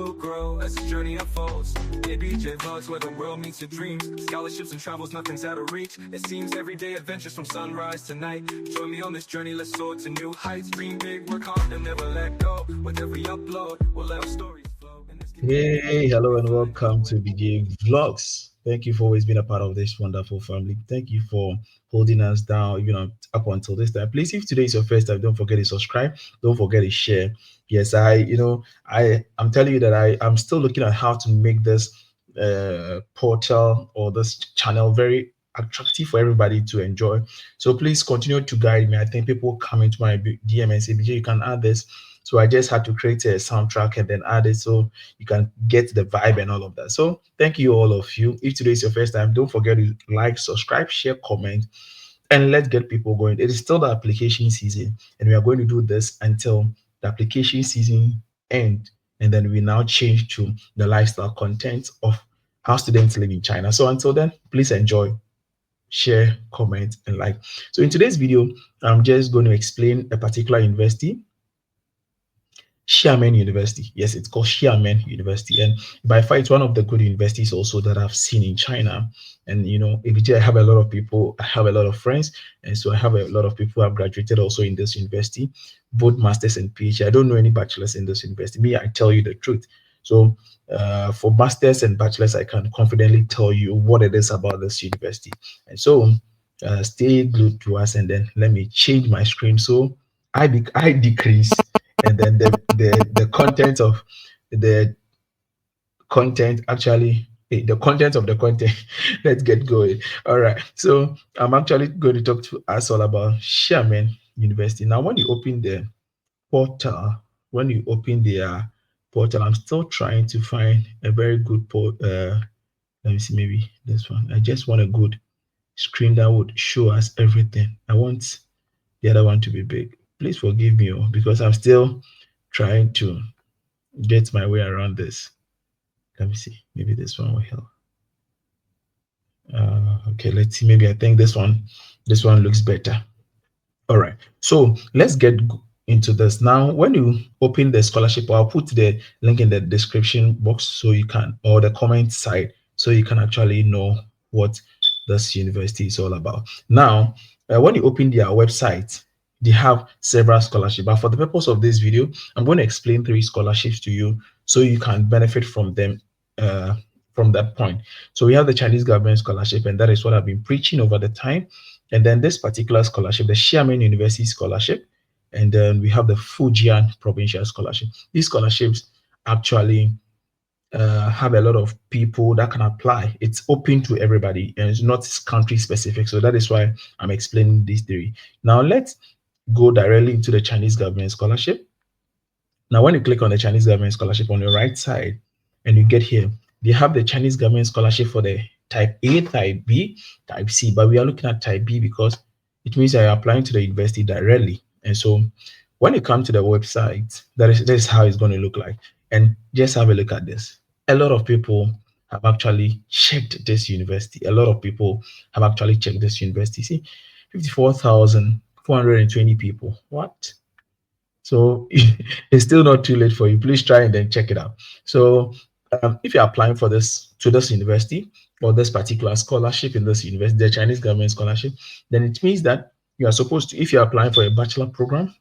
will grow as this journey unfolds. ABJ vlogs where the world meets your dreams. Scholarships and travels, nothing's out of reach. It seems everyday adventures from sunrise to night. Join me on this journey, let's soar to new heights. Dream big, work hard, and never let go. With every upload, we'll let our stories flow. Hey, hello and welcome to BJ Vlogs. Thank you for always being a part of this wonderful family. Thank you for holding us down, up until this time. Please, if today is your first time, don't forget to subscribe. Don't forget to share. Yes, I'm telling you that I'm still looking at how to make this portal or this channel very attractive for everybody to enjoy. So please continue to guide me. I think people come into my DM and say, BJ, you can add this. So I just had to create a soundtrack and then add it so you can get the vibe and all of that. So thank you, all of you. If today is your first time, don't forget to like, subscribe, share, comment, and let's get people going. It is still the application season, and we are going to do this until the application season ends. And then we now change to the lifestyle content of how students live in China. So until then, please enjoy, share, comment, and like. So in today's video, I'm just going to explain a particular university, Xiamen University. Yes, it's called Xiamen University, and by far it's one of the good universities also that I've seen in China. And I have a lot of people, I have a lot of friends, and so I have a lot of people who have graduated also in this university, both masters and PhD. I don't know any bachelors in this university. Me, I tell you the truth. So for masters and bachelors, I can confidently tell you what it is about this university. And so stay glued to us, and then let me change my screen so I decrease, and then the content of the content actually the content of the content. Let's get going. All right, so I'm actually going to talk to us all about Xiamen University. Now when you open the portal, when you open their portal, I'm still trying to find a very good let me see, maybe this one. I just want a good screen that would show us everything. I want the other one to be big. Please forgive me, because I'm still trying to get my way around this. Let me see. Maybe this one will help. Okay, let's see. Maybe I think this one looks better. All right. So let's get into this. Now, when you open the scholarship, I'll put the link in the description box so you can, or the comment side, so you can actually know what this university is all about. Now, when you open their website, they have several scholarships, but for the purpose of this video, I'm going to explain 3 scholarships to you so you can benefit from them from that point. So we have the Chinese government scholarship, and that is what I've been preaching over the time. And then this particular scholarship, the Xiamen University scholarship, and then we have the Fujian provincial scholarship. These scholarships actually have a lot of people that can apply. It's open to everybody, and it's not country specific. So that is why I'm explaining these 3. Now let's go directly into the Chinese government scholarship. Now when you click on the Chinese government scholarship on your right side and you get here, they have the Chinese government scholarship for the type A, type B, type C, but we are looking at type B because it means you're applying to the university directly. And so when you come to the website, that is how it's going to look like. And just have a look at this. A lot of people have actually checked this university. A lot of people have actually checked this university. See, 54,420 people. What? So it's still not too late for you. Please try and then check it out. So if you're applying for this to this university or this particular scholarship in this university, the Chinese government scholarship, then it means that you are supposed to, if you're applying for a bachelor program,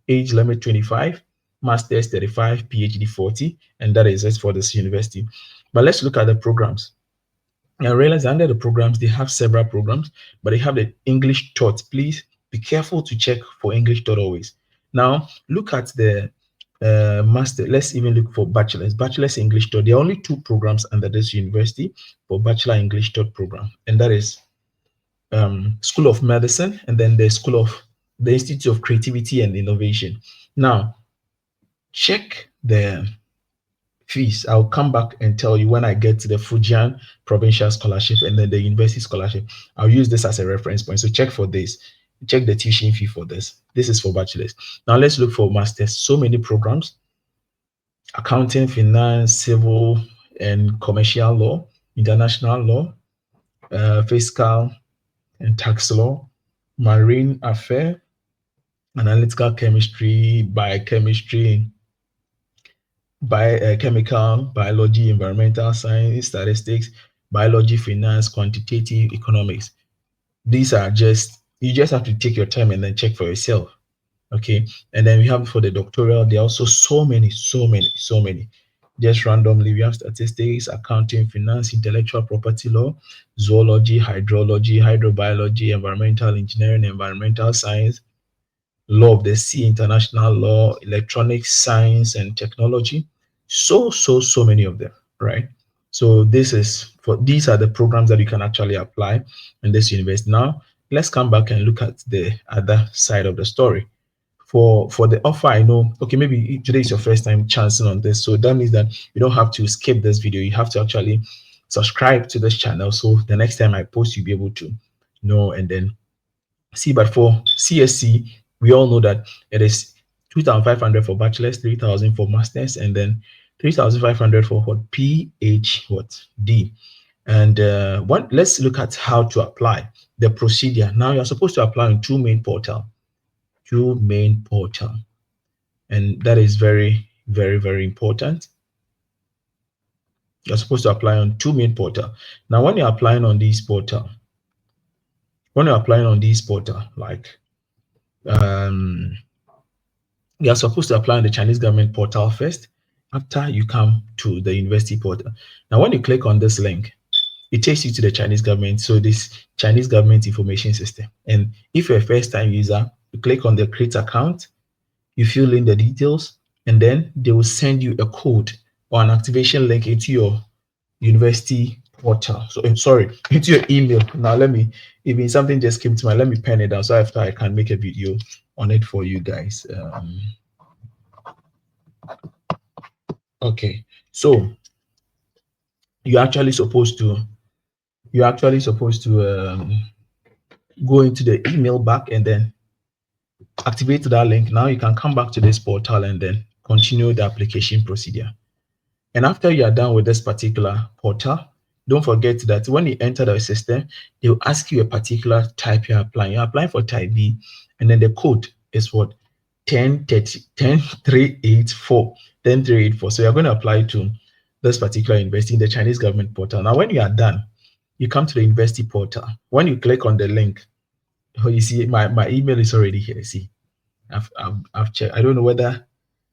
age limit 25, master's 35, PhD 40, and that is it for this university. But let's look at the programs. I realize under the programs, they have several programs, but they have the English taught. Please be careful to check for English taught always. Now, look at the master. Let's even look for bachelor's English taught. There are only 2 programs under this university for bachelor English taught program, and that is School of Medicine, and then the Institute of Creativity and Innovation. Now, check the fees. I'll come back and tell you when I get to the Fujian provincial scholarship and then the university scholarship. I'll use this as a reference point. So check for this. Check the tuition fee for this. This is for bachelors. Now let's look for masters. So many programs: accounting, finance, civil and commercial law, international law, fiscal and tax law, marine affair, analytical chemistry, biochemistry, chemical, biology, environmental science, statistics, biology, finance, quantitative economics. These are just, you just have to take your time and then check for yourself. Okay. And then we have for the doctoral, there are also so many. Just randomly, we have statistics, accounting, finance, intellectual property law, zoology, hydrology, hydrobiology, environmental engineering, environmental science, law of the sea, international law, electronic science and technology. So many of them, right? So this is for, these are the programs that you can actually apply in this university. Now let's come back and look at the other side of the story. For the offer, I know, okay, maybe today is your first time chancing on this, so that means that you don't have to skip this video. You have to actually subscribe to this channel, so the next time I post, you'll be able to know and then see. But for CSC, we all know that it is 2,500 for bachelor's, 3,000 for masters, and then 3,500 for what PhD. And let's look at how to apply the procedure. Now you're supposed to apply on two main portal, and that is very important. You're supposed to apply on two main portal. Now when you're applying on these portal, like you're supposed to apply on the Chinese government portal first, after you come to the university portal. Now when you click on this link, it takes you to the Chinese government. So this Chinese government information system. And if you're a first time user, you click on the create account, you fill in the details, and then they will send you a code or an activation link into your university portal. So I'm sorry, into your email. Now let me, even something just came to mind, let me pen it down so after I can make a video on it for you guys. Okay, so you're actually supposed to go into the email back and then activate that link. Now you can come back to this portal and then continue the application procedure. And after you are done with this particular portal, don't forget that when you enter the system, they will ask you a particular type you're applying. You're applying for type B, and then the code is what? 10384. So you're going to apply to this particular university in the Chinese government portal. Now, when you are done, you come to the university portal. When you click on the link, oh, you see my email is already here. See, I've checked. I don't know whether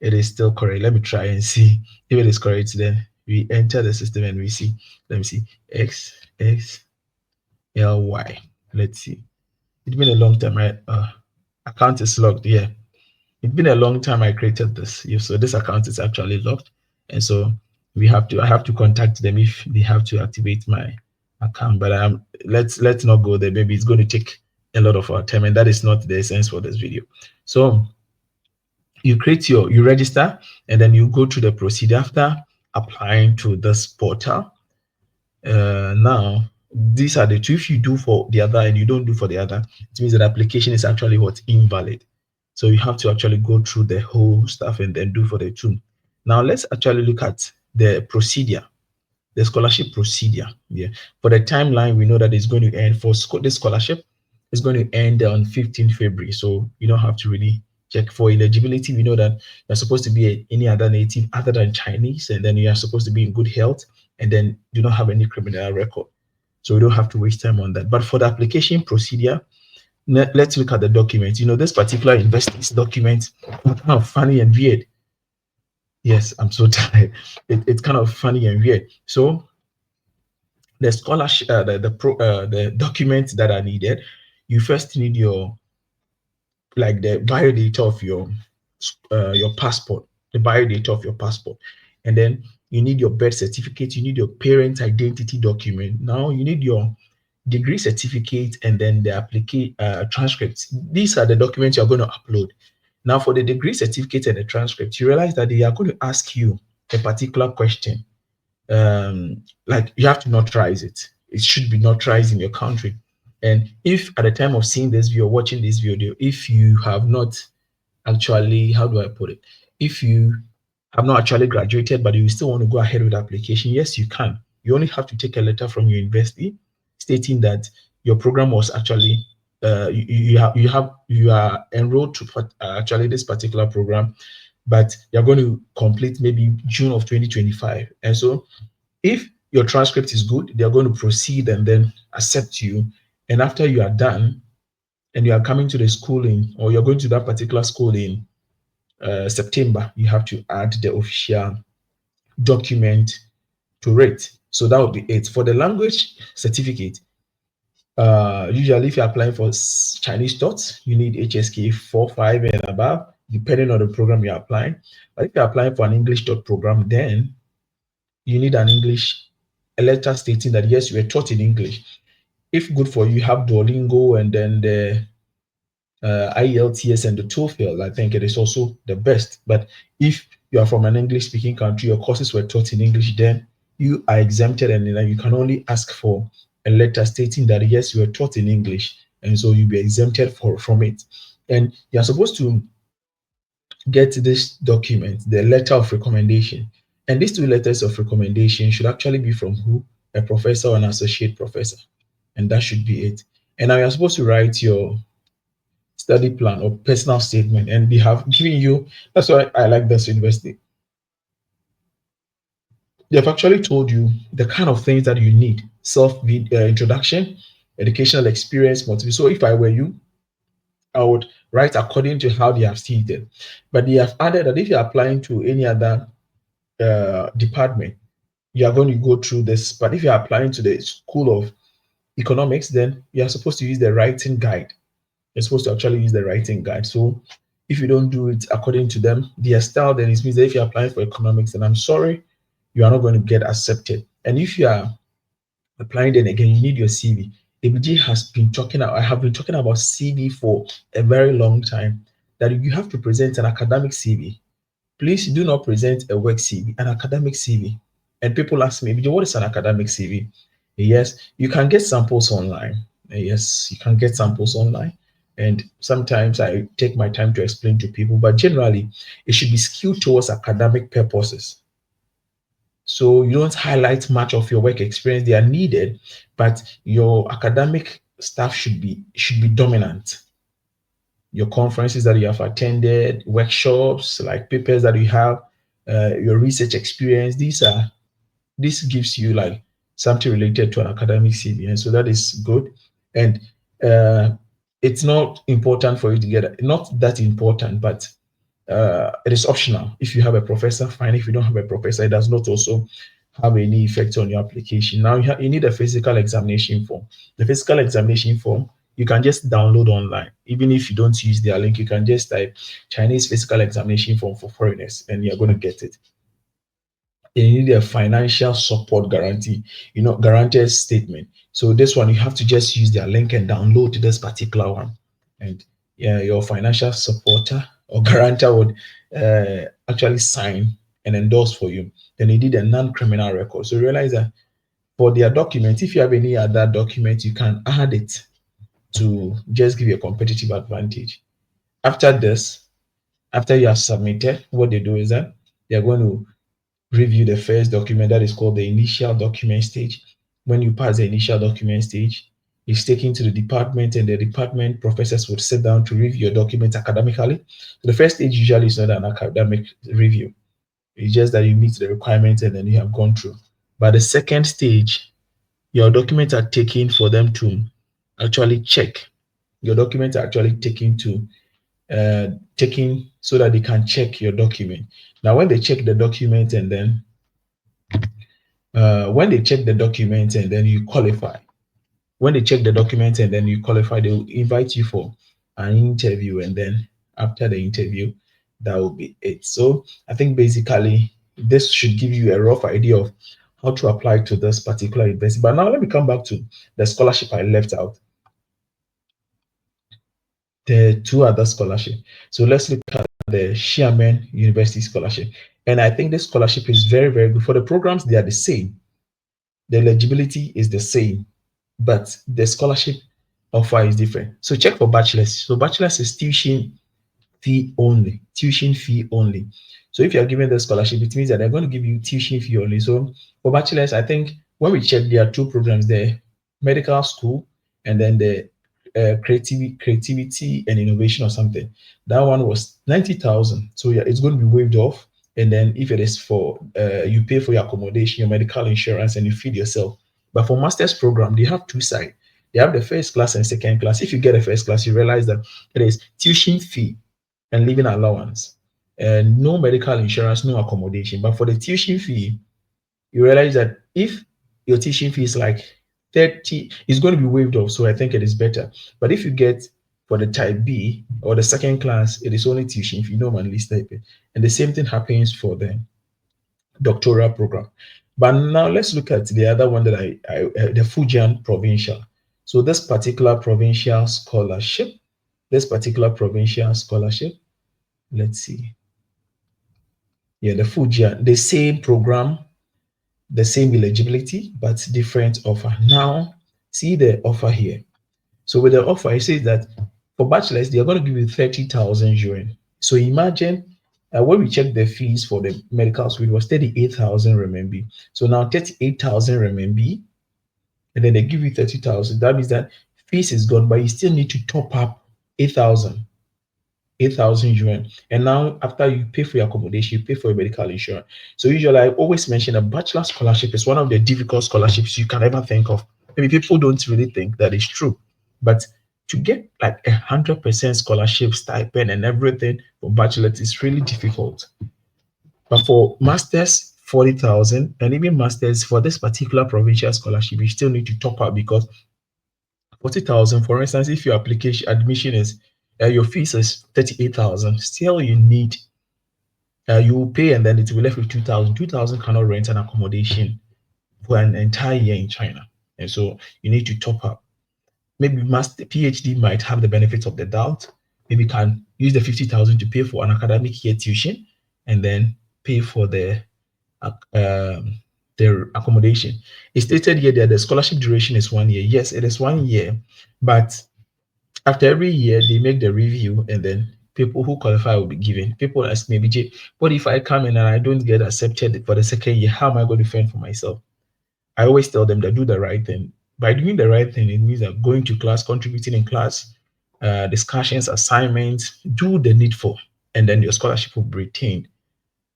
it is still correct. Let me try and see if it is correct. Then we enter the system and we see. Let me see. XXLY. Let's see. It's been a long time. Right? Account is locked. Yeah. It's been a long time I created this. So this account is actually locked. And so I have to contact them if they have to activate my account. But let's not go there. Maybe it's going to take a lot of our time, and that is not the essence for this video. So you register, and then you go through the procedure after applying to this portal. Now these are the two. If you do for the other and you don't do for the other, it means that the application is actually invalid. So you have to actually go through the whole stuff and then do for the two. Now let's actually look at the procedure, the scholarship procedure. Yeah, for the timeline, we know that it's going to end for this scholarship. It's going to end on 15th February. So you don't have to really check for eligibility. We know that you're supposed to be any other native other than Chinese, and then you are supposed to be in good health, and then do not have any criminal record. So we don't have to waste time on that. But for the application procedure, let's look at the document. This particular university's document is kind of funny and weird. Yes, I'm so tired. It's kind of funny and weird. So the scholarship, the documents that are needed, you first need the biodata of your passport, the biodata of your passport, and then you need your birth certificate. You need your parent identity document. Now you need your degree certificate, and then the application transcripts. These are the documents you're going to upload. Now for the degree certificate and the transcript, you realize that they are going to ask you a particular question. Like you have to notarize it. It should be notarized in your country. And if at the time of seeing this video, watching this video, if you have not actually, how do I put it? If you have not actually graduated, but you still want to go ahead with the application, yes, you can. You only have to take a letter from your university stating that your program was actually you are enrolled to actually this particular program, but you're going to complete maybe June of 2025. And so if your transcript is good, they're going to proceed and then accept you. And after you are done and you are coming to the schooling, or you're going to that particular school in September, you have to add the official document to it. So that would be it. For the language certificate, usually if you're applying for Chinese TOTS, you need HSK 4, 5 and above, depending on the program you're applying. But if you're applying for an English TOT program, then you need an English, a letter stating that yes, you were taught in English. If good for you, have Duolingo and then the IELTS and the TOEFL. I think it is also the best. But if you are from an English speaking country, your courses were taught in English, then you are exempted, and then you can only ask for a letter stating that yes, you were taught in English, and so you'll be exempted from it. And you're supposed to get this document, the letter of recommendation. And these two letters of recommendation should actually be from who? A professor or an associate professor. And that should be it. And now you're supposed to write your study plan or personal statement, and they have given you, that's why I like this university. They've actually told you the kind of things that you need: self introduction, educational experience, motivation. So if I were you, I would write according to how they have stated. But they have added that if you're applying to any other department, you are going to go through this. But if you're applying to the School of Economics, then you are supposed to use the writing guide. You're supposed to actually use the writing guide. So if you don't do it according to them, their style, then it means that if you're applying for economics, then I'm sorry, you are not going to get accepted. And if you are applying, then again, you need your CV. ABG has been talking, I have been talking about CV for a very long time, that you have to present an academic CV. Please do not present a work CV, an academic CV. And people ask me, what is an academic CV? Yes, you can get samples online. Yes, you can get samples online. And sometimes I take my time to explain to people, but generally, it should be skewed towards academic purposes. So you don't highlight much of your work experience. They are needed, but your academic stuff should be dominant. Your conferences that you have attended, workshops, like papers that you have, your research experience. This gives you like something related to an academic CV, and so that is good. And uh, it's not important for you to get, not that important, but it is optional. If you have a professor, fine. If you don't have a professor, it does not also have any effect on your application. Now you need a physical examination form. The physical examination form you can just download online. Even if you don't use their link, you can just type Chinese physical examination form for foreigners, and you're going to get it. You need a financial support guarantee, guaranteed statement. So this one, you have to just use their link and download this particular one. And yeah, your financial supporter or guarantor would actually sign and endorse for you. Then you did a non-criminal record. So realize that for their document, if you have any other document, you can add it to just give you a competitive advantage. After this, after you have submitted, what they do is that they're going to review the first document, that is called the initial document stage. When you pass the initial document stage, it's taken to the department, and the department professors would sit down to review your document academically. So the first stage usually is not an academic review. It's just that you meet the requirements and then you have gone through. But the second stage, your documents are taken for them to actually check. Your documents are actually taken so that they can check your document. Now, when they check the document and then when they check the document and then you qualify, when they check the document and then you qualify, they will invite you for an interview, and then after the interview, that will be it. So I think basically this should give you a rough idea of how to apply to this particular university. But now let me come back to the scholarship I left out. The two other scholarship. So let's look at the Xiamen University scholarship. And I think this scholarship is very, very good. For the programs, they are the same. The eligibility is the same, but the scholarship offer is different. So check for bachelors. So bachelors is tuition fee only. Tuition fee only. So if you are given the scholarship, it means that they're going to give you tuition fee only. So for bachelors, I think when we check, there are two programs there: medical school and then the creativity and innovation or something. That one was 90,000. So yeah, it's going to be waived off. And then if it is for you pay for your accommodation, your medical insurance, and you feed yourself. But for master's program, they have two sides. They have the first class and second class. If you get a first class, you realize that it is tuition fee and living allowance, and no medical insurance, no accommodation. But for the tuition fee, you realize that if your tuition fee is like 30, it's going to be waived off. So I think it is better. But if you get for the type B or the second class, it is only tuition fee, no monthly stipend. And the same thing happens for the doctoral program. But now let's look at the other one that the Fujian provincial. So this particular provincial scholarship, let's see. Yeah, the Fujian, the same program, the same eligibility, but different offer. Now, see the offer here. So with the offer, it says that for bachelors, they are going to give you 30,000 yuan. So imagine when we check the fees for the medical suite was 38,000 renminbi. So now 38,000 renminbi, and then they give you 30,000. That means that fees is gone, but you still need to top up 8,000. 8,000 yuan. And now, after you pay for your accommodation, you pay for your medical insurance. So, usually, I always mention a bachelor scholarship is one of the difficult scholarships you can ever think of. Maybe people don't really think that is true, but to get like 100% scholarship stipend and everything for bachelors is really difficult. But for masters, 40,000, and even masters for this particular provincial scholarship, you still need to top up because 40,000, for instance, if your application admission is your fees is 38,000, still you need you will pay and then it will be left with 2,000. 2,000 cannot rent an accommodation for an entire year in China. And so you need to top up. Maybe master PhD might have the benefit of the doubt. Maybe can use the 50,000 to pay for an academic year tuition and then pay for their accommodation. It's stated here that the scholarship duration is 1 year. Yes, it is 1 year, but after every year they make the review and then people who qualify will be given. People ask me, BJ, what if I come in and I don't get accepted for the second year? How am I going to fend for myself? I always tell them to do the right thing. By doing the right thing, it means that going to class, contributing in class, discussions, assignments, do the needful, and then your scholarship will be retained.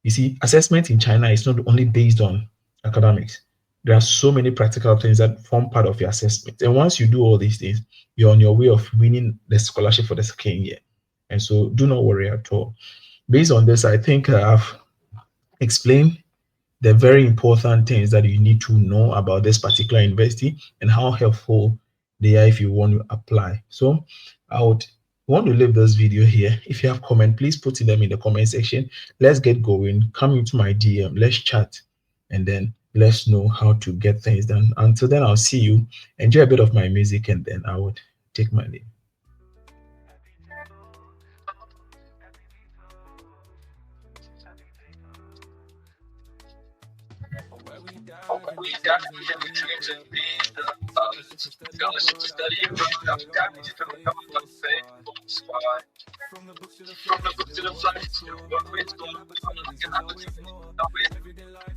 You see, assessment in China is not only based on academics. There are so many practical things that form part of your assessment. And once you do all these things, you're on your way of winning the scholarship for the second year. And so do not worry at all. Based on this, I think I've explained the very important things that you need to know about this particular university and how helpful they are if you want to apply. So I would want to leave this video here. If you have comment, please put them in the comment section. Let's get going. Come into my DM. Let's chat and then let's know how to get things done. Until then, I'll see you. Enjoy a bit of my music and then I would take my leave. Where we die, we dream to be the scholarship to study abroad. Got me just from the faithful squad. From the books to the flights, to the work with God. I'm looking at the everyday life.